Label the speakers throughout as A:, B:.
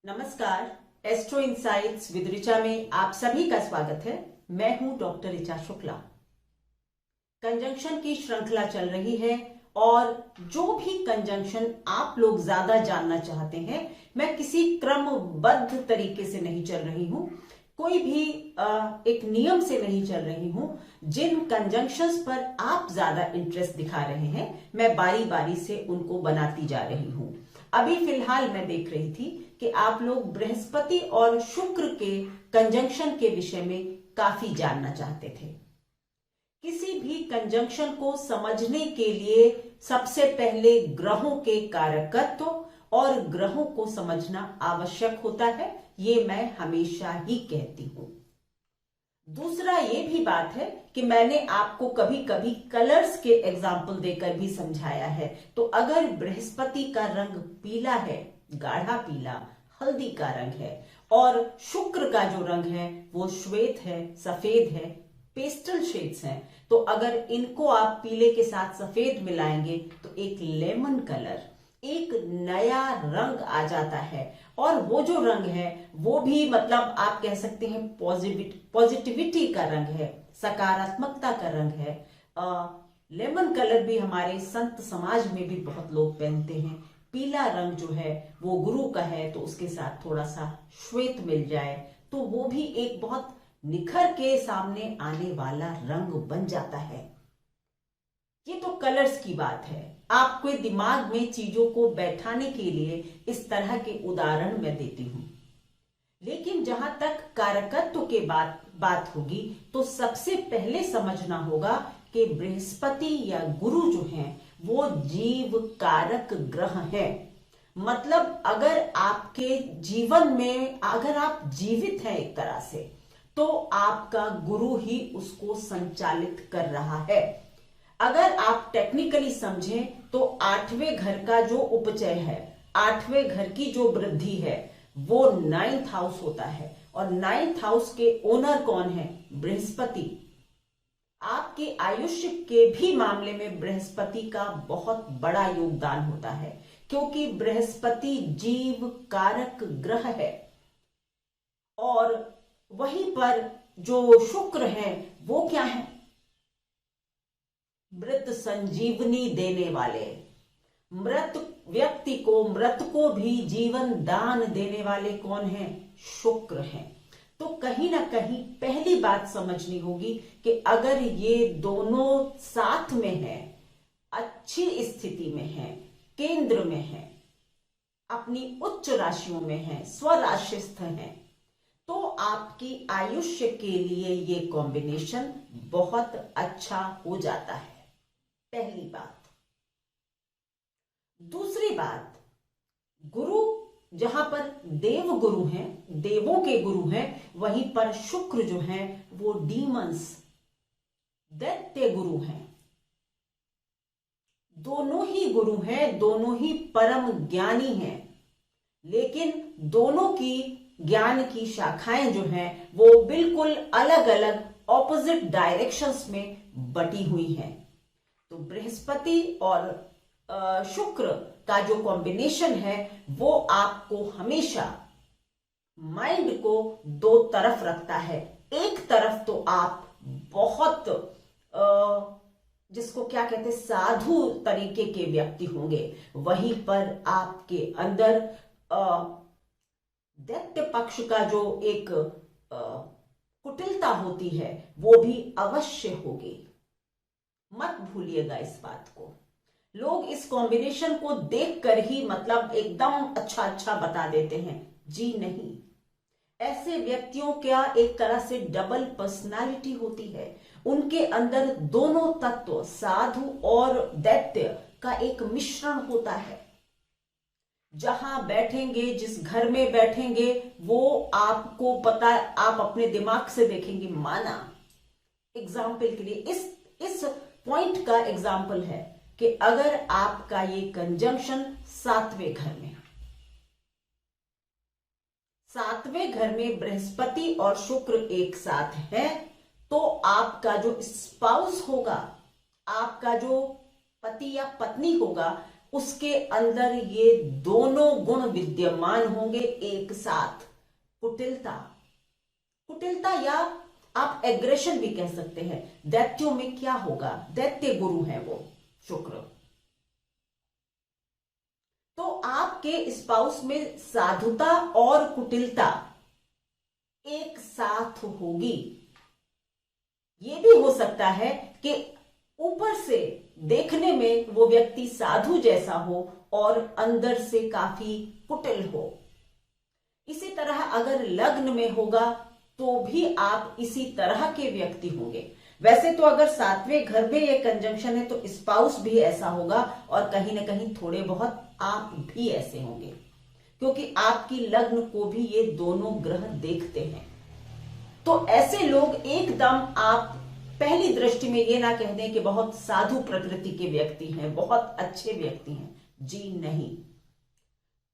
A: नमस्कार। Astro insights with Richa में आप सभी का स्वागत है। मैं हूं डॉक्टर ऋचा शुक्ला। कंजंक्शन की श्रृंखला चल रही है और जो भी कंजंक्शन आप लोग ज्यादा जानना चाहते हैं, मैं किसी क्रमबद्ध तरीके से नहीं चल रही हूं, कोई भी एक नियम से नहीं चल रही हूं। जिन कंजंक्शंस पर आप ज्यादा इंटरेस्ट दिखा रहे हैं, मैं बारी बारी से उनको बनाती जा रही हूं। अभी फिलहाल मैं देख रही थी कि आप लोग बृहस्पति और शुक्र के कंजंक्शन के विषय में काफी जानना चाहते थे। किसी भी कंजंक्शन को समझने के लिए सबसे पहले ग्रहों के कारकत्व और ग्रहों को समझना आवश्यक होता है, ये मैं हमेशा ही कहती हूं। दूसरा ये भी बात है कि मैंने आपको कभी कभी कलर्स के एग्जाम्पल देकर भी समझाया है। तो अगर बृहस्पति का रंग पीला है, गाढ़ा पीला, हल्दी का रंग है, और शुक्र का जो रंग है वो श्वेत है, सफेद है, पेस्टल शेड्स हैं, तो अगर इनको आप पीले के साथ सफेद मिलाएंगे तो एक लेमन कलर, एक नया रंग आ जाता है। और वो जो रंग है वो भी मतलब आप कह सकते हैं पॉजिटिविटी का रंग है, सकारात्मकता का रंग है। लेमन कलर भी हमारे संत समाज में भी बहुत लोग पहनते हैं। पीला रंग जो है वो गुरु का है, तो उसके साथ थोड़ा सा श्वेत मिल जाए तो वो भी एक बहुत निखर के सामने आने वाला रंग बन जाता है। ये तो कलर्स की बात है। आपके दिमाग में चीजों को बैठाने के लिए इस तरह के उदाहरण मैं देती हूं। लेकिन जहां तक कारकत्व के बात होगी तो सबसे पहले समझना होगा कि बृहस्पति या गुरु जो हैं वो जीव कारक ग्रह है। मतलब अगर आपके जीवन में अगर आप जीवित हैं एक तरह से, तो आपका गुरु ही उसको संचालित कर रहा है। अगर आप टेक्निकली समझें तो आठवें घर का जो उपचय है, आठवें घर की जो वृद्धि है, वो 9th हाउस होता है। और 9th हाउस के ओनर कौन है? बृहस्पति। आपके आयुष्य के भी मामले में बृहस्पति का बहुत बड़ा योगदान होता है, क्योंकि बृहस्पति जीव कारक ग्रह है। और वहीं पर जो शुक्र है वो क्या है? मृत संजीवनी देने वाले, मृत व्यक्ति को, मृत को भी जीवन दान देने वाले कौन है? शुक्र हैं। तो कहीं ना कहीं पहली बात समझनी होगी कि अगर ये दोनों साथ में है, अच्छी स्थिति में है, केंद्र में है, अपनी उच्च राशियों में है, स्वराशिस्थ है, तो आपकी आयुष्य के लिए ये कॉम्बिनेशन बहुत अच्छा हो जाता है। पहली बात। दूसरी बात, गुरु जहां पर देव गुरु हैं, देवों के गुरु हैं, वहीं पर शुक्र जो हैं वो डीमंस, दैत्य गुरु हैं। दोनों ही गुरु हैं, दोनों ही परम ज्ञानी हैं, लेकिन दोनों की ज्ञान की शाखाएं जो हैं वो बिल्कुल अलग अलग ऑपोजिट डायरेक्शंस में बटी हुई हैं। तो बृहस्पति और शुक्र का जो कॉम्बिनेशन है वो आपको हमेशा माइंड को दो तरफ रखता है। एक तरफ तो आप बहुत जिसको क्या कहते हैं, साधु तरीके के व्यक्ति होंगे, वहीं पर आपके अंदर दैत्य पक्ष का जो एक कुटिलता होती है वो भी अवश्य होगी। मत भूलिएगा इस बात को। लोग इस कॉम्बिनेशन को देखकर ही मतलब एकदम अच्छा अच्छा बता देते हैं। जी नहीं, ऐसे व्यक्तियों क्या एक तरह से डबल पर्सनालिटी होती है। उनके अंदर दोनों तत्व, साधु और दैत्य का एक मिश्रण होता है। जहां बैठेंगे, जिस घर में बैठेंगे, वो आपको पता, आप अपने दिमाग से देखेंगे। माना एग्जाम्पल के लिए इस पॉइंट का एग्जाम्पल है कि अगर आपका ये कंजंक्शन सातवें घर में, सातवें घर में बृहस्पति और शुक्र एक साथ है, तो आपका जो स्पाउस होगा, आपका जो पति या पत्नी होगा, उसके अंदर ये दोनों गुण विद्यमान होंगे एक साथ। कुटिलता, कुटिलता या आप एग्रेशन भी कह सकते हैं। दैत्यों में क्या होगा, दैत्य गुरु है वो शुक्र। तो आपके स्पाउस में साधुता और कुटिलता एक साथ होगी। ये भी हो सकता है कि ऊपर से देखने में वो व्यक्ति साधु जैसा हो और अंदर से काफी कुटिल हो। इसी तरह अगर लग्न में होगा तो भी आप इसी तरह के व्यक्ति होंगे। वैसे तो अगर 7वें घर में ये कंजंक्शन है तो स्पाउस भी ऐसा होगा और कहीं ना कहीं थोड़े बहुत आप भी ऐसे होंगे, क्योंकि आपकी लग्न को भी ये दोनों ग्रह देखते हैं। तो ऐसे लोग एकदम आप पहली दृष्टि में ये ना कह दें कि बहुत साधु प्रकृति के व्यक्ति हैं, बहुत अच्छे व्यक्ति हैं, जी नहीं।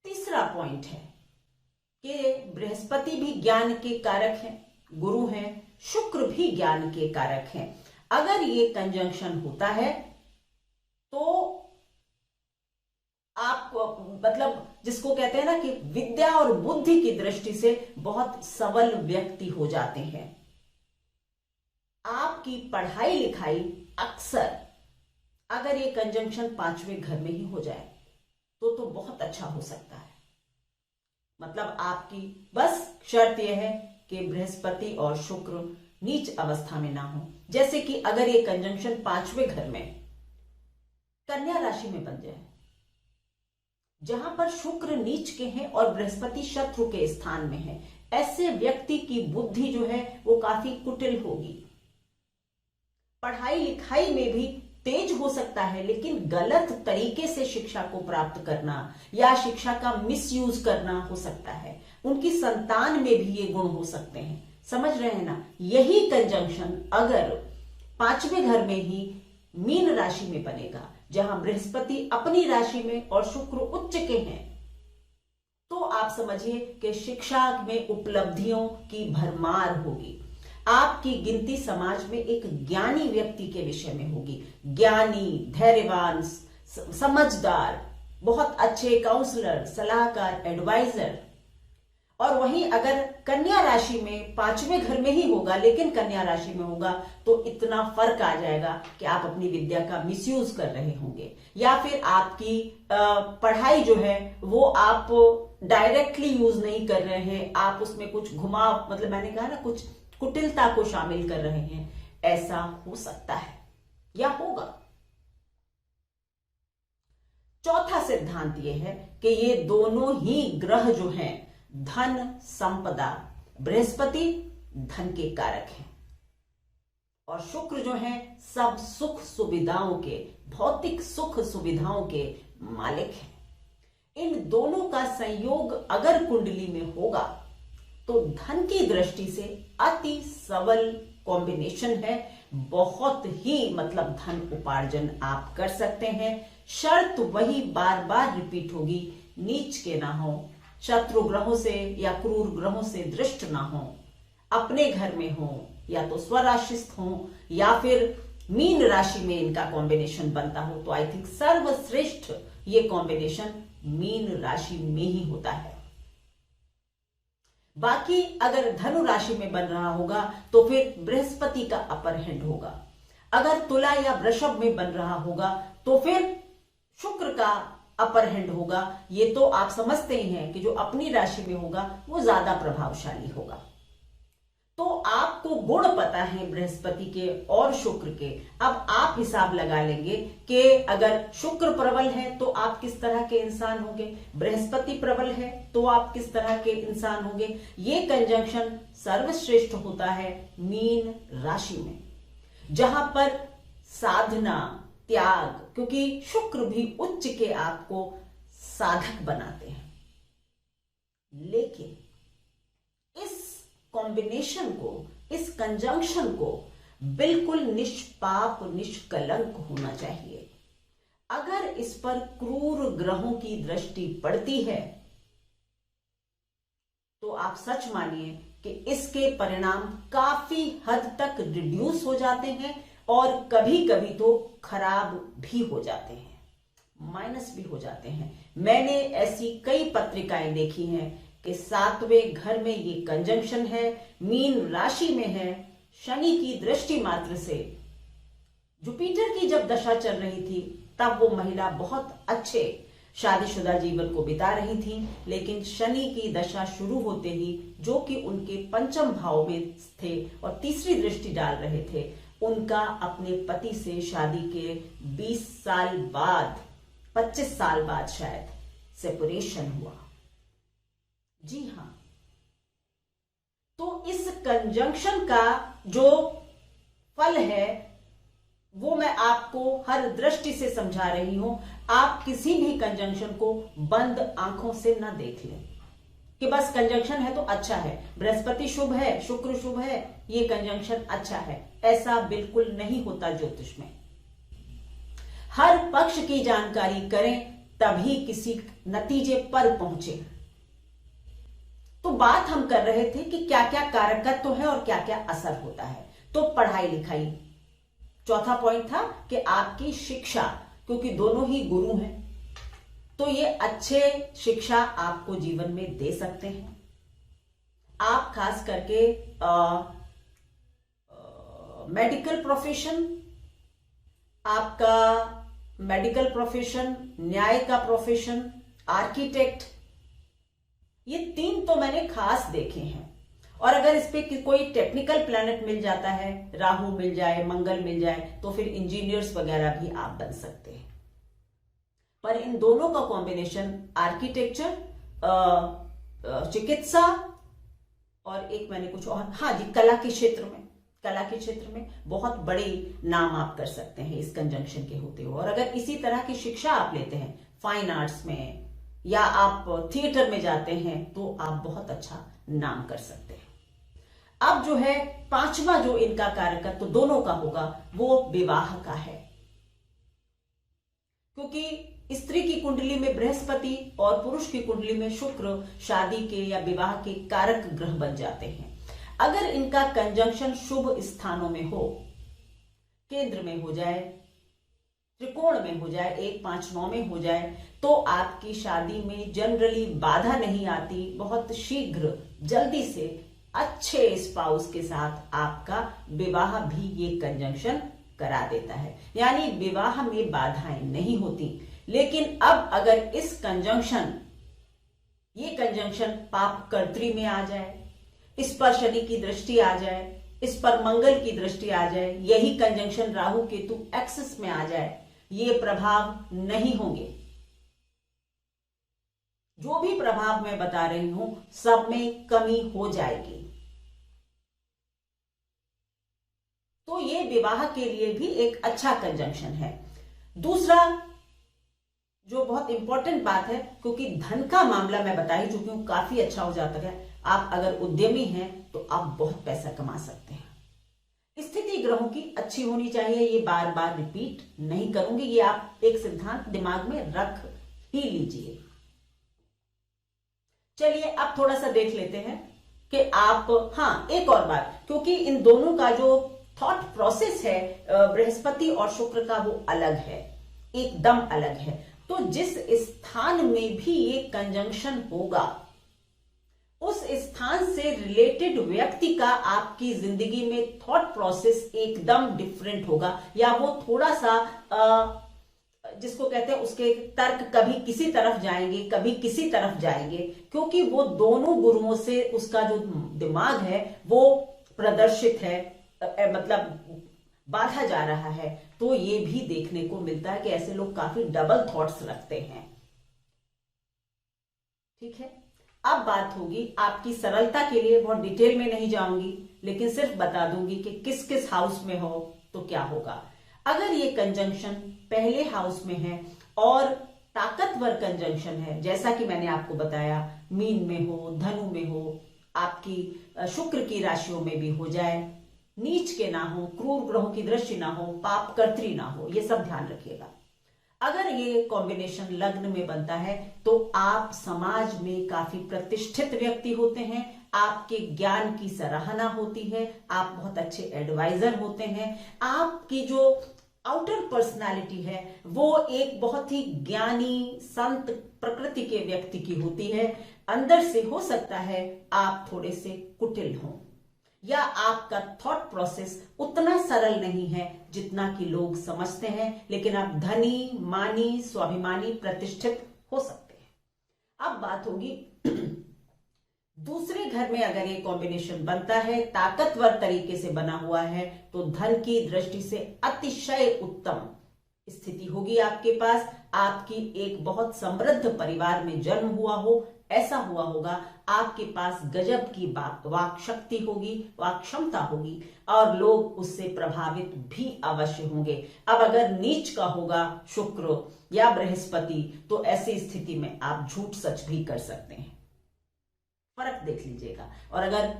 A: तीसरा पॉइंट है कि बृहस्पति भी ज्ञान के कारक हैं, गुरु हैं, शुक्र भी ज्ञान के कारक हैं। अगर ये कंजंक्शन होता है तो आप मतलब जिसको कहते हैं ना कि विद्या और बुद्धि की दृष्टि से बहुत सबल व्यक्ति हो जाते हैं। आपकी पढ़ाई लिखाई अक्सर अगर ये कंजंक्शन 5वें घर में ही हो जाए तो बहुत अच्छा हो सकता है। मतलब आपकी बस शर्त यह है कि बृहस्पति और शुक्र नीच अवस्था में ना हो। जैसे कि अगर ये कंजंक्शन 5वें घर में कन्या राशि में बन जाए, जहां पर शुक्र नीच के हैं और बृहस्पति शत्रु के स्थान में है, ऐसे व्यक्ति की बुद्धि जो है वो काफी कुटिल होगी। पढ़ाई लिखाई में भी तेज हो सकता है, लेकिन गलत तरीके से शिक्षा को प्राप्त करना या शिक्षा का मिसयूज करना हो सकता है। उनकी संतान में भी ये गुण हो सकते हैं। समझ रहे हैं ना। यही कंजंक्शन अगर 5वें घर में ही मीन राशि में बनेगा, जहां बृहस्पति अपनी राशि में और शुक्र उच्च के हैं, तो आप समझिए कि शिक्षा में उपलब्धियों की भरमार होगी। आपकी गिनती समाज में एक ज्ञानी व्यक्ति के विषय में होगी। ज्ञानी, धैर्यवान, समझदार, बहुत अच्छे काउंसलर, सलाहकार, एडवाइजर। और वहीं अगर कन्या राशि में 5वें घर में ही होगा, लेकिन कन्या राशि में होगा, तो इतना फर्क आ जाएगा कि आप अपनी विद्या का मिसयूज कर रहे होंगे, या फिर आपकी पढ़ाई जो है वो आप डायरेक्टली यूज नहीं कर रहे हैं, आप उसमें कुछ घुमाव, मतलब मैंने कहा ना, कुछ कुटिलता को शामिल कर रहे हैं। ऐसा हो सकता है या होगा। चौथा सिद्धांत यह है कि ये दोनों ही ग्रह जो हैं धन संपदा, बृहस्पति धन के कारक हैं और शुक्र जो है सब सुख सुविधाओं के, भौतिक सुख सुविधाओं के मालिक हैं। इन दोनों का संयोग अगर कुंडली में होगा तो धन की दृष्टि से अति सबल कॉम्बिनेशन है। बहुत ही मतलब धन उपार्जन आप कर सकते हैं। शर्त वही बार बार रिपीट होगी, नीच के ना हो, शत्रु ग्रहों से या क्रूर ग्रहों से दृष्ट ना हो, अपने घर में हो, या तो स्वराशिस्थ हो, या फिर मीन राशि में इनका कॉम्बिनेशन बनता हो। तो आई थिंक सर्वश्रेष्ठ ये कॉम्बिनेशन मीन राशि में ही होता है। बाकी अगर धनु राशि में बन रहा होगा तो फिर बृहस्पति का अपर हैंड होगा। अगर तुला या वृषभ में बन रहा होगा तो फिर शुक्र का अपर हैंड होगा। ये तो आप समझते ही हैं कि जो अपनी राशि में होगा वो ज्यादा प्रभावशाली होगा। तो आपको गुण पता है बृहस्पति के और शुक्र के। अब आप हिसाब लगा लेंगे कि अगर शुक्र प्रबल है तो आप किस तरह के इंसान होंगे, बृहस्पति प्रबल है तो आप किस तरह के इंसान होंगे। ये कंजंक्शन सर्वश्रेष्ठ होता है मीन राशि में, जहां पर साधना, त्याग, क्योंकि शुक्र भी उच्च के आपको साधक बनाते हैं। लेकिन इस कॉम्बिनेशन को, इस कंजंक्शन को बिल्कुल निष्पाप, निष्कलंक होना चाहिए। अगर इस पर क्रूर ग्रहों की दृष्टि पड़ती है तो आप सच मानिए कि इसके परिणाम काफी हद तक रिड्यूस हो जाते हैं और कभी कभी तो खराब भी हो जाते हैं। माइनस भी हो जाते हैं। मैंने ऐसी कई पत्रिकाएं देखी हैं कि 7वें घर में ये कंजंक्शन है, मीन राशि में है, शनि की दृष्टि मात्र से। जुपिटर की जब दशा चल रही थी तब वो महिला बहुत अच्छे शादीशुदा जीवन को बिता रही थी, लेकिन शनि की दशा शुरू होते ही, जो कि उनके पंचम भाव में थे और तीसरी दृष्टि डाल रहे थे, उनका अपने पति से शादी के 20 साल बाद, 25 साल बाद शायद सेपरेशन हुआ। जी हां, तो इस कंजंक्शन का जो फल है वो मैं आपको हर दृष्टि से समझा रही हूं। आप किसी भी कंजंक्शन को बंद आंखों से न देख लें कि बस कंजंक्शन है तो अच्छा है, बृहस्पति शुभ है, शुक्र शुभ है, ये कंजंक्शन अच्छा है। ऐसा बिल्कुल नहीं होता ज्योतिष में। हर पक्ष की जानकारी करें तभी किसी नतीजे पर पहुंचे। तो बात हम कर रहे थे कि क्या क्या कारकत्व है और क्या क्या असर होता है। तो पढ़ाई लिखाई चौथा पॉइंट था कि आपकी शिक्षा, क्योंकि दोनों ही गुरु हैं, तो ये अच्छे शिक्षा आपको जीवन में दे सकते हैं। आप खास करके मेडिकल प्रोफेशन, आपका मेडिकल प्रोफेशन, न्याय का प्रोफेशन, आर्किटेक्ट, ये 3 तो मैंने खास देखे हैं। और अगर इस पे कोई टेक्निकल प्लैनेट मिल जाता है, राहु मिल जाए, मंगल मिल जाए, तो फिर इंजीनियर्स वगैरह भी आप बन सकते हैं। पर इन दोनों का कॉम्बिनेशन, आर्किटेक्चर, चिकित्सा और एक मैंने कुछ और, हाँ जी, कला के क्षेत्र में बहुत बड़े नाम आप कर सकते हैं इस कंजंक्शन के होते हुए। और अगर इसी तरह की शिक्षा आप लेते हैं फाइन आर्ट्स में या आप थिएटर में जाते हैं तो आप बहुत अच्छा नाम कर सकते हैं। अब जो है 5वां जो इनका कारकत्व तो दोनों का होगा वो विवाह का है, क्योंकि स्त्री की कुंडली में बृहस्पति और पुरुष की कुंडली में शुक्र शादी के या विवाह के कारक ग्रह बन जाते हैं। अगर इनका कंजंक्शन शुभ स्थानों में हो, केंद्र में हो जाए, त्रिकोण में हो जाए, 1, 5, 9 में हो जाए, तो आपकी शादी में जनरली बाधा नहीं आती। बहुत शीघ्र, जल्दी से अच्छे स्पाउस के साथ आपका विवाह भी ये कंजंक्शन करा देता है, यानी विवाह में बाधाएं नहीं होती। लेकिन अब अगर ये कंजंक्शन पाप कर्त्री में आ जाए, इस पर शनि की दृष्टि आ जाए, इस पर मंगल की दृष्टि आ जाए, यही कंजंक्शन राहु केतु एक्सिस में आ जाए, ये प्रभाव नहीं होंगे। जो भी प्रभाव मैं बता रही हूं सब में कमी हो जाएगी। तो ये विवाह के लिए भी एक अच्छा कंजंक्शन है। दूसरा जो बहुत इंपॉर्टेंट बात है, क्योंकि धन का मामला मैं बता ही चुकी हूं, काफी अच्छा हो जाता है। आप अगर उद्यमी हैं तो आप बहुत पैसा कमा सकते हैं। स्थिति ग्रहों की अच्छी होनी चाहिए, ये बार बार रिपीट नहीं करूंगी, ये आप एक सिद्धांत दिमाग में रख ही लीजिए। चलिए अब थोड़ा सा देख लेते हैं कि आप, हाँ एक और बात, क्योंकि इन दोनों का जो थॉट प्रोसेस है बृहस्पति और शुक्र का, वो अलग है, एकदम अलग है। तो जिस स्थान में भी ये कंजंक्शन होगा, उस स्थान से रिलेटेड व्यक्ति का आपकी जिंदगी में थॉट प्रोसेस एकदम डिफरेंट होगा, या वो थोड़ा सा जिसको कहते हैं उसके तर्क कभी किसी तरफ जाएंगे, कभी किसी तरफ जाएंगे, क्योंकि वो दोनों गुरुओं से उसका जो दिमाग है वो प्रदर्शित है, मतलब बांधा जा रहा है। तो ये भी देखने को मिलता है कि ऐसे लोग काफी डबल थॉट्स रखते हैं। ठीक है, अब बात होगी आपकी सरलता के लिए, बहुत डिटेल में नहीं जाऊंगी, लेकिन सिर्फ बता दूंगी कि किस किस हाउस में हो तो क्या होगा। अगर ये कंजंक्शन पहले हाउस में है और ताकतवर कंजंक्शन है, जैसा कि मैंने आपको बताया, मीन में हो, धनु में हो, आपकी शुक्र की राशियों में भी हो जाए, नीच के ना हो, क्रूर ग्रहों की दृष्टि ना हो, पाप कर्त्री ना हो, ये सब ध्यान रखिएगा। अगर ये कॉम्बिनेशन लग्न में बनता है तो आप समाज में काफी प्रतिष्ठित व्यक्ति होते हैं, आपके ज्ञान की सराहना होती है, आप बहुत अच्छे एडवाइजर होते हैं, आपकी जो आउटर पर्सनालिटी है वो एक बहुत ही ज्ञानी संत प्रकृति के व्यक्ति की होती है। अंदर से हो सकता है आप थोड़े से कुटिल हों, या आपका थॉट प्रोसेस उतना सरल नहीं है जितना कि लोग समझते हैं, लेकिन आप धनी, मानी, स्वाभिमानी, प्रतिष्ठित हो सकते हैं। अब बात होगी दूसरे घर में अगर ये कॉम्बिनेशन बनता है, ताकतवर तरीके से बना हुआ है, तो धन की दृष्टि से अतिशय उत्तम स्थिति होगी आपके पास। आपकी एक बहुत समृद्ध परिवार में जन्म हुआ हो, ऐसा हुआ होगा। आपके पास गजब की वाक शक्ति होगी, वाक क्षमता होगी, और लोग उससे प्रभावित भी अवश्य होंगे। अब अगर नीच का होगा शुक्र या बृहस्पति, तो ऐसी स्थिति में आप झूठ सच भी कर सकते हैं, फर्क देख लीजिएगा। और अगर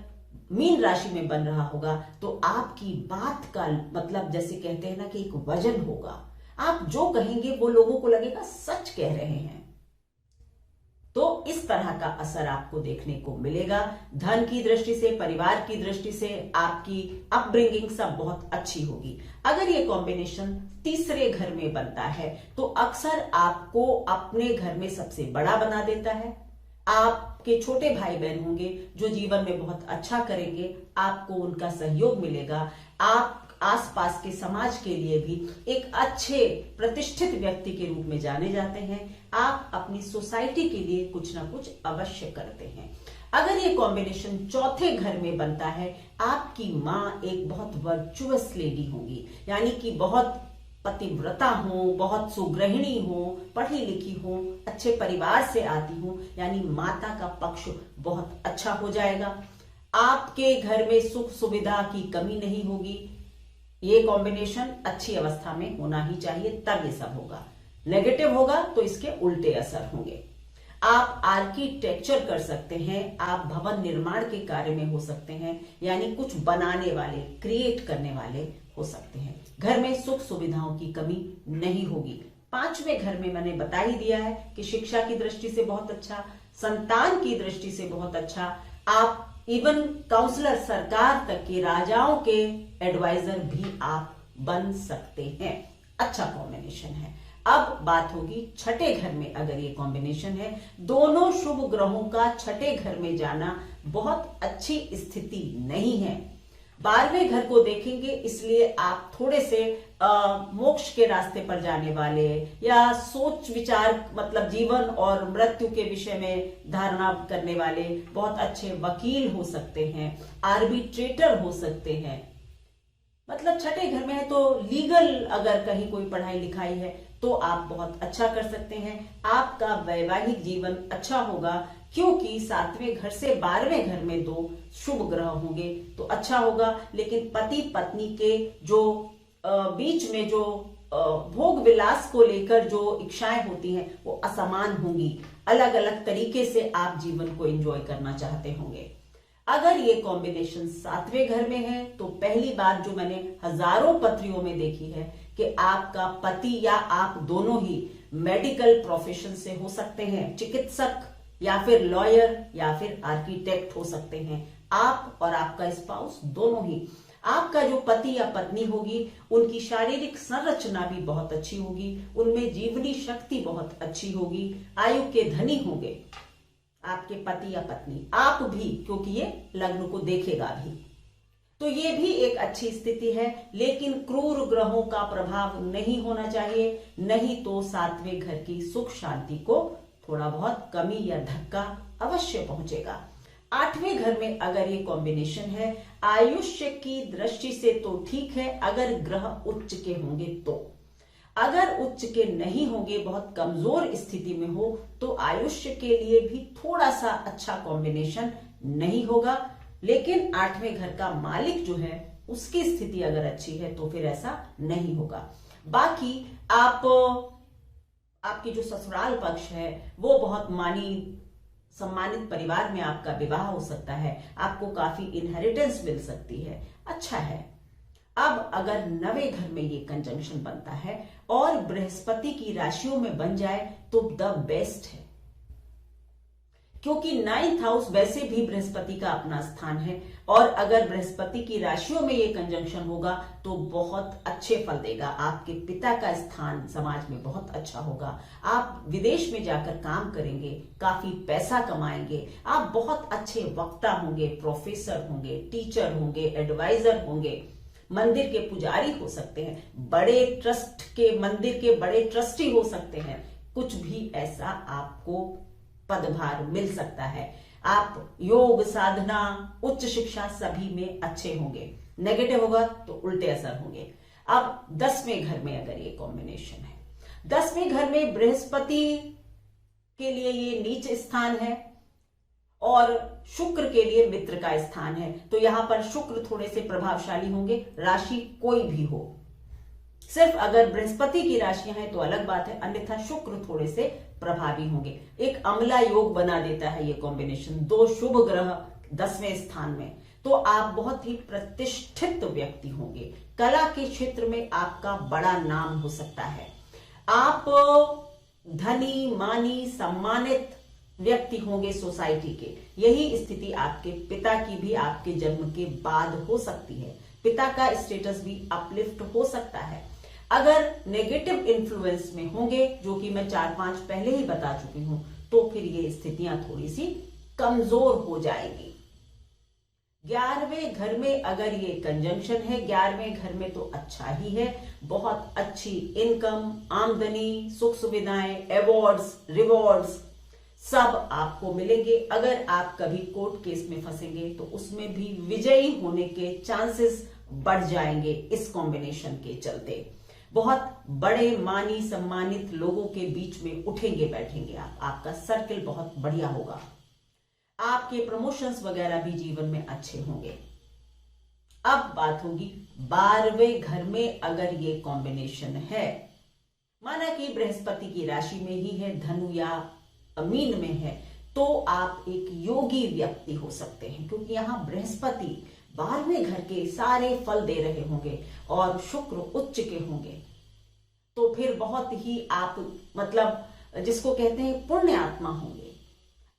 A: मीन राशि में बन रहा होगा तो आपकी बात का मतलब, जैसे कहते हैं ना कि एक वजन होगा, आप जो कहेंगे वो लोगों को लगेगा सच कह रहे हैं। तो इस तरह का असर आपको देखने को मिलेगा। धन की दृष्टि से, परिवार की दृष्टि से आपकी अपब्रिंगिंग सब बहुत अच्छी होगी। अगर ये कॉम्बिनेशन तीसरे घर में बनता है तो अक्सर आपको अपने घर में सबसे बड़ा बना देता है। आपके छोटे भाई बहन होंगे जो जीवन में बहुत अच्छा करेंगे, आपको उनका सहयोग मिलेगा। आप आसपास के समाज के लिए भी एक अच्छे प्रतिष्ठित व्यक्ति के रूप में जाने जाते हैं। आप अपनी सोसाइटी के लिए कुछ ना कुछ अवश्य करते हैं। अगर ये कॉम्बिनेशन चौथे घर में बनता है, आपकी माँ एक बहुत वर्चुअस लेडी होंगी, यानी कि बहुत पतिव्रता हो, बहुत सुगृहिणी हो, पढ़ी लिखी हो, अच्छे परिवार से आती हो, यानी माता का पक्ष बहुत अच्छा हो जाएगा। आपके घर में सुख सुविधा की कमी नहीं होगी। ये कॉम्बिनेशन अच्छी अवस्था में होना ही चाहिए, तब ये सब होगा। नेगेटिव होगा तो इसके उल्टे असर होंगे। आप आर्किटेक्चर कर सकते हैं, आप भवन निर्माण के कार्य में हो सकते हैं, यानी कुछ बनाने वाले, क्रिएट करने वाले हो सकते हैं। घर में सुख सुविधाओं की कमी नहीं होगी। पांचवें घर में मैंने बता ही दिया है कि शिक्षा की दृष्टि से बहुत अच्छा, संतान की दृष्टि से बहुत अच्छा। आप इवन काउंसलर, सरकार तक के, राजाओं के एडवाइजर भी आप बन सकते हैं। अच्छा कॉम्बिनेशन है। अब बात होगी छठे घर में। अगर ये कॉम्बिनेशन है, दोनों शुभ ग्रहों का छठे घर में जाना बहुत अच्छी स्थिति नहीं है। 12वें घर को देखेंगे, इसलिए आप थोड़े से मोक्ष के रास्ते पर जाने वाले, या सोच विचार मतलब जीवन और मृत्यु के विषय में धारणा करने वाले बहुत अच्छे वकील हो सकते हैं, आर्बिट्रेटर हो सकते हैं। मतलब छठे घर में है तो लीगल, अगर कहीं कोई पढ़ाई लिखाई है तो आप बहुत अच्छा कर सकते हैं। आपका वैवाहिक जीवन अच्छा होगा, क्योंकि 7वें घर से 12वें घर में 2 शुभ ग्रह होंगे तो अच्छा होगा। लेकिन पति पत्नी के जो बीच में जो भोग विलास को लेकर जो इच्छाएं होती हैं वो असमान होंगी। अलग अलग तरीके से आप जीवन को एंजॉय करना चाहते होंगे। अगर ये कॉम्बिनेशन 7वें घर में है तो पहली बात जो मैंने हजारों पत्रियों में देखी है कि आपका पति या आप दोनों ही मेडिकल प्रोफेशन से हो सकते हैं, चिकित्सक या फिर लॉयर या फिर आर्किटेक्ट हो सकते हैं। आप और आपका स्पाउस दोनों ही, आपका जो पति या पत्नी होगी उनकी शारीरिक संरचना भी बहुत अच्छी होगी, उनमें जीवनी शक्ति बहुत अच्छी होगी, आयु के धनी होंगे आपके पति या पत्नी, आप भी, क्योंकि ये लग्न को देखेगा भी। तो ये भी एक अच्छी स्थिति है, लेकिन क्रूर ग्रहों का प्रभाव नहीं होना चाहिए, नहीं तो 7वें घर की सुख शांति को थोड़ा बहुत कमी या धक्का अवश्य पहुंचेगा। 8वें घर में अगर ये कॉम्बिनेशन है, आयुष्य की दृष्टि से तो ठीक है, अगर ग्रह उच्च के होंगे तो। अगर उच्च के नहीं होंगे, बहुत कमजोर स्थिति में हो, तो आयुष्य के लिए भी थोड़ा सा अच्छा कॉम्बिनेशन नहीं होगा। लेकिन 8वें घर का मालिक जो है उसकी स्थिति अगर अच्छी है तो फिर ऐसा नहीं होगा। बाकी आपकी जो ससुराल पक्ष है वो बहुत मानी सम्मानित परिवार में आपका विवाह हो सकता है, आपको काफी इनहेरिटेंस मिल सकती है, अच्छा है। अब अगर 9वें घर में ये कंजंक्शन बनता है और बृहस्पति की राशियों में बन जाए तो द बेस्ट है, क्योंकि 9th हाउस वैसे भी बृहस्पति का अपना स्थान है, और अगर बृहस्पति की राशियों में ये कंजंक्शन होगा तो बहुत अच्छे फल देगा। आपके पिता का स्थान समाज में बहुत अच्छा होगा, आप विदेश में जाकर काम करेंगे, काफी पैसा कमाएंगे, आप बहुत अच्छे वक्ता होंगे, प्रोफेसर होंगे, टीचर होंगे, एडवाइजर होंगे, मंदिर के पुजारी हो सकते हैं, बड़े ट्रस्ट के मंदिर के बड़े ट्रस्टी हो सकते हैं, कुछ भी ऐसा आपको पदभार मिल सकता है। आप योग, साधना, उच्च शिक्षा सभी में अच्छे होंगे। नेगेटिव होगा तो उल्टे असर होंगे। अब 10वें घर में अगर ये कॉम्बिनेशन है, 10वें घर में बृहस्पति के लिए ये नीच स्थान है और शुक्र के लिए मित्र का स्थान है, तो यहां पर शुक्र थोड़े से प्रभावशाली होंगे, राशि कोई भी हो। सिर्फ अगर बृहस्पति की राशियां हैं तो अलग बात है, अन्यथा शुक्र थोड़े से प्रभावी होंगे। एक अम्ला योग बना देता है ये कॉम्बिनेशन, 2 शुभ ग्रह 10वें स्थान में, तो आप बहुत ही प्रतिष्ठित व्यक्ति होंगे। कला के क्षेत्र में आपका बड़ा नाम हो सकता है, आप धनी, मानी, सम्मानित व्यक्ति होंगे सोसाइटी के। यही स्थिति आपके पिता की भी आपके जन्म के बाद हो सकती है, पिता का स्टेटस भी अपलिफ्ट हो सकता है। अगर नेगेटिव इन्फ्लुएंस में होंगे, जो कि मैं 4-5 पहले ही बता चुकी हूं, तो फिर ये स्थितियां थोड़ी सी कमजोर हो जाएंगी। 11वें घर में अगर ये कंजंक्शन है, 11वें घर में तो अच्छा ही है, बहुत अच्छी इनकम, आमदनी, सुख सुविधाएं, अवार्ड्स, रिवॉर्ड्स सब आपको मिलेंगे। अगर आप कभी कोर्ट केस में फंसेंगे तो उसमें भी विजयी होने के चांसेस बढ़ जाएंगे इस कॉम्बिनेशन के चलते। बहुत बड़े मानी सम्मानित लोगों के बीच में उठेंगे बैठेंगे आप, आपका सर्कल बहुत बढ़िया होगा, आपके प्रमोशंस वगैरह भी जीवन में अच्छे होंगे। अब बात होगी 12वें घर में अगर ये कॉम्बिनेशन है, माना कि बृहस्पति की राशि में ही है, धनु या मीन में है, तो आप एक योगी व्यक्ति हो सकते हैं, क्योंकि यहां बृहस्पति 12वें घर के सारे फल दे रहे होंगे और शुक्र उच्च के होंगे, तो फिर बहुत ही आप मतलब जिसको कहते हैं पुण्य आत्मा होंगे,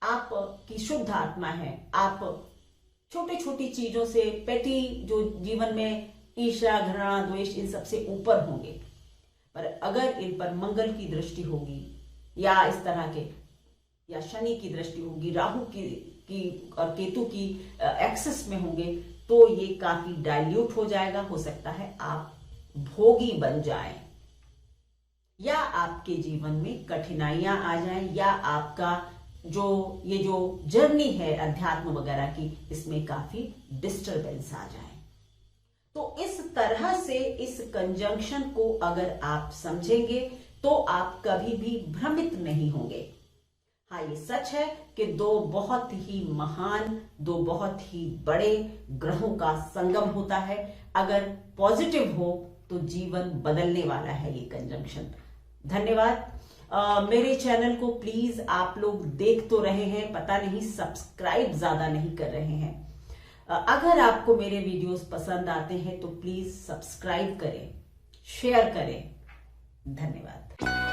A: आप की शुद्ध आत्मा है। आप छोटी छोटी चीजों से, पेटी जो जीवन में ईर्ष्या, घृणा, द्वेष, इन सबसे ऊपर होंगे, पर अगर इन पर मंगल की दृष्टि होगी या इस तरह के, या शनि की दृष्टि होगी, राहु की और केतु की एक्सेस में होंगे, तो ये काफी डाइल्यूट हो जाएगा। हो सकता है आप भोगी बन जाएं, या आपके जीवन में कठिनाइयां आ जाएं, या आपका ये जो जर्नी है अध्यात्म वगैरह की, इसमें काफी डिस्टरबेंस आ जाए। तो इस तरह से इस कंजंक्शन को अगर आप समझेंगे तो आप कभी भी भ्रमित नहीं होंगे। हाँ, ये सच है कि 2 बहुत ही महान, 2 बहुत ही बड़े ग्रहों का संगम होता है। अगर पॉजिटिव हो तो जीवन बदलने वाला है ये कंजंक्शन। धन्यवाद। मेरे चैनल को प्लीज आप लोग देख तो रहे हैं, पता नहीं सब्सक्राइब ज्यादा नहीं कर रहे हैं। अगर आपको मेरे वीडियोस पसंद आते हैं तो प्लीज सब्सक्राइब करें, शेयर करें। धन्यवाद।